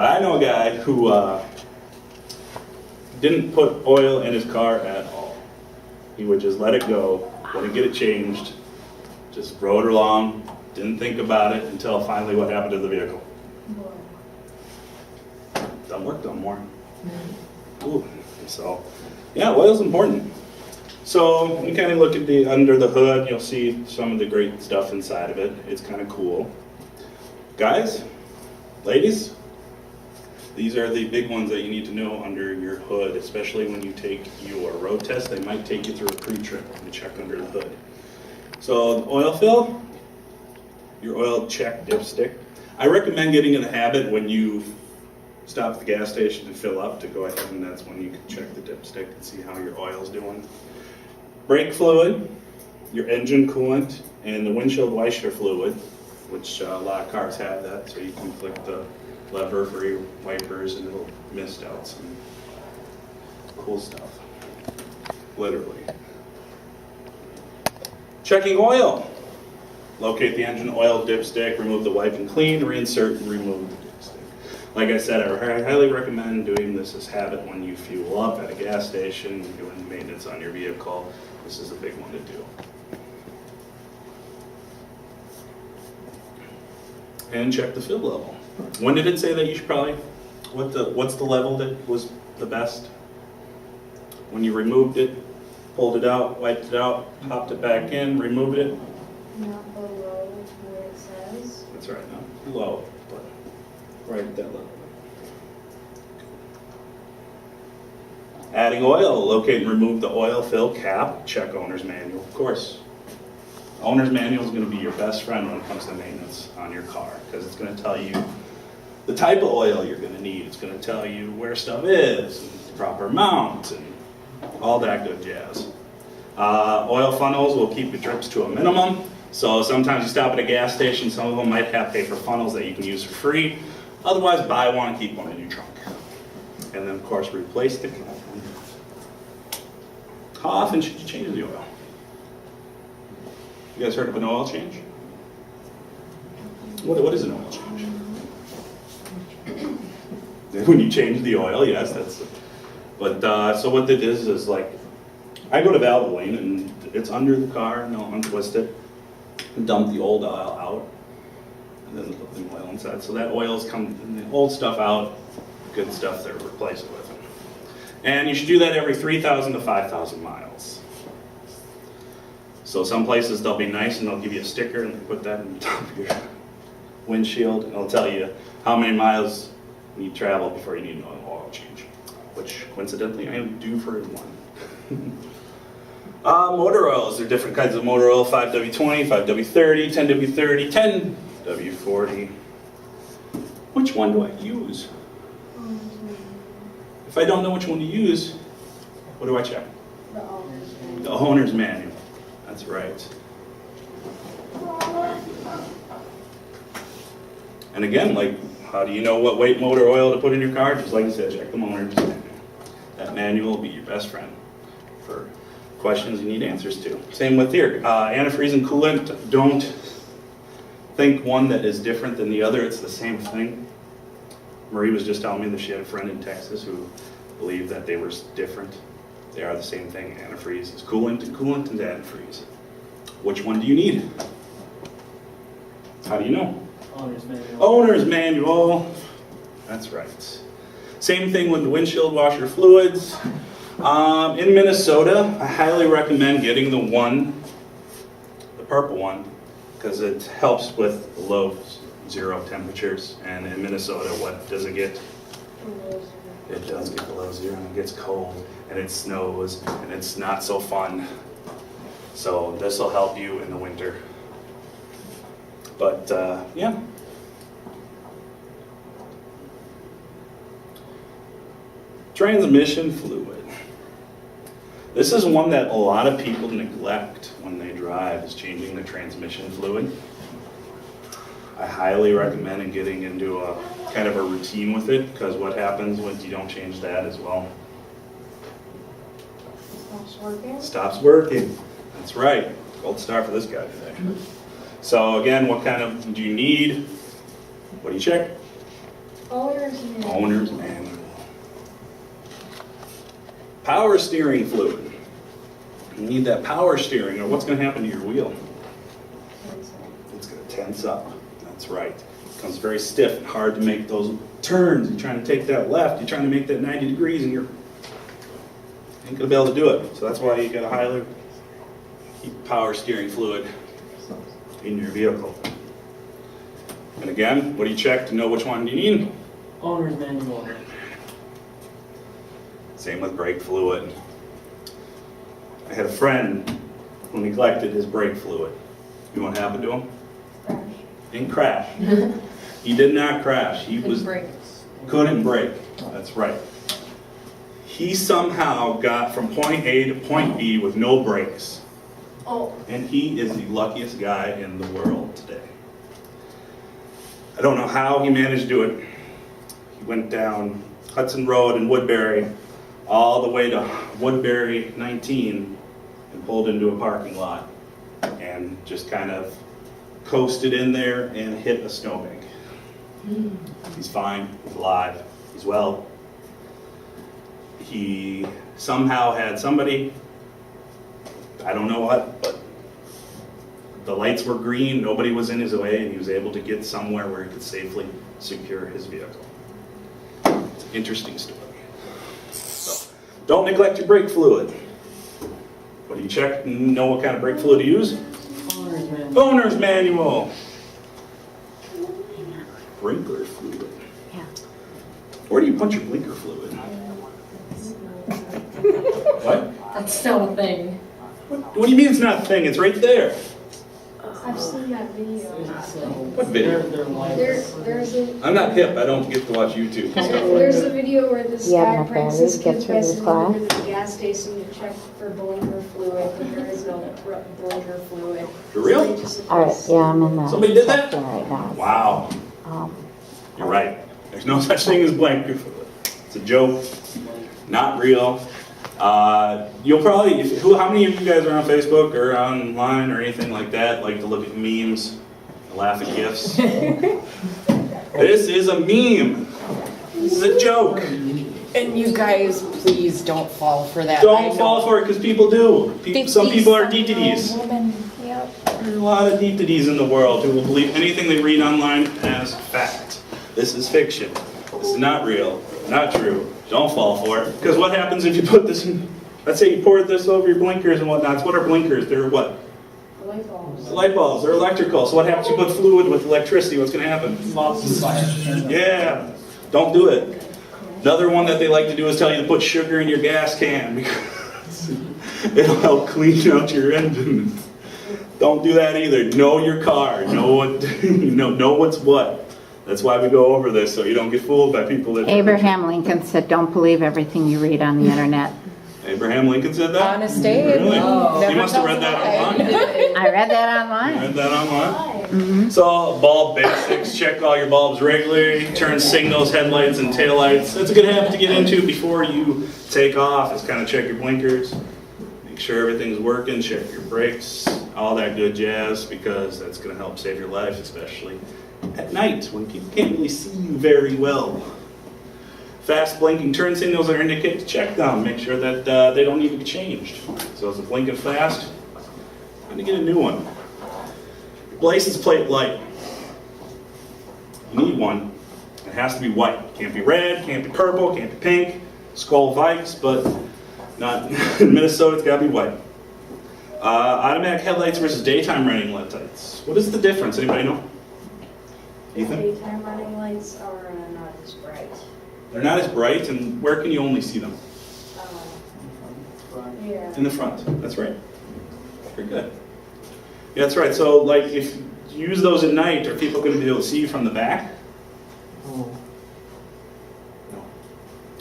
I know a guy who didn't put oil in his car at all. He would just let it go, wouldn't get it changed, just rode along, didn't think about it until finally what happened to the vehicle. Doesn't work no more. Ooh. So, yeah, oil's important. So we kind of look at the under the hood, you'll see some of the great stuff inside of it. It's kind of cool. Guys, ladies, these are the big ones that you need to know under your hood, especially when you take your road test. They might take you through a pre-trip and check under the hood. So the oil fill, your oil check dipstick. I recommend getting in the habit when you stop at the gas station to fill up to go ahead, and that's when you can check the dipstick and see how your oil's doing. Brake fluid, your engine coolant, and the windshield washer fluid, which a lot of cars have that, so you can click the lever for your wipers and it'll mist out some cool stuff, literally. Checking oil. Locate the engine oil dipstick, remove the wipe and clean, reinsert and remove the dipstick. Like I said, I highly recommend doing this as habit when you fuel up at a gas station, doing maintenance on your vehicle. This is a big one to do. And check the fill level. When did it say that you should probably, what's the level that was the best? When you removed it, pulled it out, wiped it out, popped it back in, removed it? Not below where it says. That's right, not below, but right at that level. Adding oil, locate and remove the oil fill cap, check owner's manual, of course. Owner's manual is going to be your best friend when it comes to maintenance on your car, because it's going to tell you the type of oil you're going to need. It's going to tell you where stuff is, and the proper amount, and all that good jazz. Oil funnels will keep your drips to a minimum. So sometimes you stop at a gas station, some of them might have paper funnels that you can use for free. Otherwise, buy one and keep one in your trunk. And then, of course, replace the cap. How often should you change the oil? You guys heard of an oil change? What is an oil change? When you change the oil, yes, that's. But so what it is like, I go to Valvoline and it's under the car, and they'll untwist it, and dump the old oil out, and then put the oil inside. So that oil's come, the old stuff out, good stuff there, replace it with. And you should do that every 3,000 to 5,000 miles. So some places they'll be nice and they'll give you a sticker and they put that in the top of your windshield, and it'll tell you how many miles you travel before you need an oil change, which coincidentally I am due for one. Motor oils, there are different kinds of motor oil, 5W20, 5W30, 10W30, 10W40. Which one do I use? If I don't know which one to use, what do I check? The owner's manual. The owner's manual. That's right. And again, like, how do you know what weight motor oil to put in your car? Just like I said, check the owner's manual. That manual will be your best friend for questions you need answers to. Same with here. Antifreeze and coolant, don't think one that is different than the other. It's the same thing. Marie was just telling me that she had a friend in Texas who believed that they were different. They are the same thing. Antifreeze is coolant, and coolant is antifreeze. Which one do you need? How do you know? Owner's manual. Owner's manual. That's right. Same thing with the windshield washer fluids. In Minnesota, I highly recommend getting the purple one, because it helps with low zero temperatures. And in Minnesota, what does it get? It does get below zero, and it gets cold, and it snows, and it's not so fun. So this will help you in the winter. But yeah. Transmission fluid. This is one that a lot of people neglect when they drive, is changing the transmission fluid. I highly recommend getting into a kind of a routine with it, because what happens when you don't change that as well? Stops working. Stops working. That's right. Gold star for this guy today. So again, what kind of do you need? What do you check? Owner's manual. Power steering fluid. You need that power steering, or what's going to happen to your wheel? It's going to tense up. That's right. It becomes very stiff and hard to make those turns. You're trying to take that left, you're trying to make that 90 degrees, and you ain't going to be able to do it. So that's why you got to highly keep power steering fluid in your vehicle. And again, what do you check to know which one you need? Owner's manual. Same with brake fluid. I had a friend who neglected his brake fluid. You know what happened to him? Crash. Didn't crash. He did not crash. He couldn't brake. That's right. He somehow got from point A to point B with no brakes. Oh. And he is the luckiest guy in the world today. I don't know how he managed to do it. He went down Hudson Road in Woodbury all the way to Woodbury 19 and pulled into a parking lot and just kind of coasted in there and hit a snowbank. He's fine, he's alive, he's well. He somehow had somebody, I don't know what, but the lights were green, nobody was in his way, and he was able to get somewhere where he could safely secure his vehicle. It's an interesting story. So, don't neglect your brake fluid. What do you check and know what kind of brake fluid to use? Owner's manual. Owner's manual. Blinker fluid. Yeah. Where do you punch your blinker fluid? What? That's not a thing. What do you mean it's not a thing? It's right there. I've seen that video. What video? There's a I'm not hip. I don't get to watch YouTube. there's a video where this You have guy enough pranks batteries his to get kid through by this sending class? him to the gas station to check for blinker fluid, but there is no blinker fluid. For real? So they just All right, yeah, I'm in the Somebody did that? section right now. Wow. Um, You're right. There's no such thing as blinker fluid. It's a joke. Not real. You'll probably, how many of you guys are on Facebook or online or anything like that, like to look at memes, laugh at GIFs? This is a meme. This is a joke. And you guys, please don't fall for that. Don't fall for it because people do. Some people are DTDs. Yep. There's a lot of DTDs in the world who will believe anything they read online as fact. This is fiction. This is not real, not true. Don't fall for it. Because what happens if you put this in, let's say you pour this over your blinkers and whatnot. What are blinkers? They're what? light bulbs. Light bulbs. They're electrical. So what happens if you put fluid with electricity? What's going to happen? Lots of fire. Yeah. Don't do it. Another one that they like to do is tell you to put sugar in your gas can because it'll help clean out your engine. Don't do that either. Know your car. Know what. Know what's what. That's why we go over this, so you don't get fooled by people that... Abraham Lincoln said, "Don't believe everything you read on the internet." Abraham Lincoln said that? Honest Abe. Really? Oh. You must have read that online. I read that You online. read that online? Mhm. So, bulb basics, check all your bulbs regularly, turn signals, headlights, and taillights. That's a good habit to get into before you take off, is kind of check your blinkers, make sure everything's working, check your brakes, all that good jazz, because that's going to help save your life, especially at night when people can't really see you very well. Fast blinking turn signals are indicated to check them, make sure that they don't need to be changed. So is it blinking fast? I'm going to get a new one. License plate light. You need one. It has to be white. Can't be red, can't be purple, can't be pink. Skull Vikes, but not in Minnesota, it's got to be white. Automatic headlights versus daytime running lights. What is the difference? Anybody know? Ethan? Daytime running lights are not as bright. They're not as bright, and where can you only see them? Yeah. In the front. That's right. Very good. Yeah, that's right. So, like, if you use those at night, are people going to be able to see you from the back? Oh. No.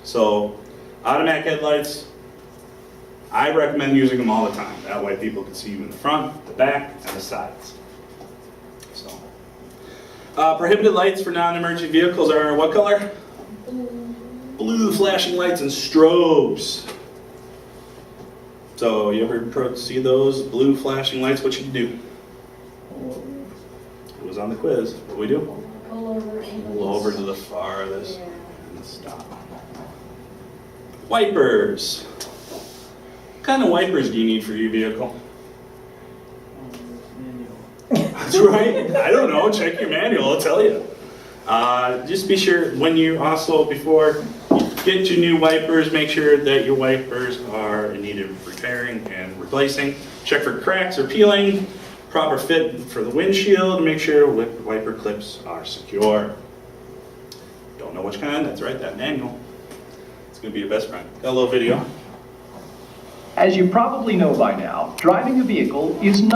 So, automatic headlights, I recommend using them all the time. That way people can see you in the front, the back, and the sides. So, prohibited lights for non-emergency vehicles are what color? Blue flashing lights and strobes. So, you ever see those blue flashing lights? What should you do? It was on the quiz. What do we do? Pull over. Pull over to the farthest Yeah. and stop. Wipers. What kind of wipers do you need for your vehicle? Manual. That's right. I don't know. Check your manual. I'll tell you. Just be sure when you also, before you get your new wipers, make sure that your wipers are in need of repairing and replacing. Check for cracks or peeling. Proper fit for the windshield. Make sure wiper clips are secure. Don't know which kind? That's right, that manual. It's going to be your best friend. Got a little video. As you probably know by now, driving a vehicle is not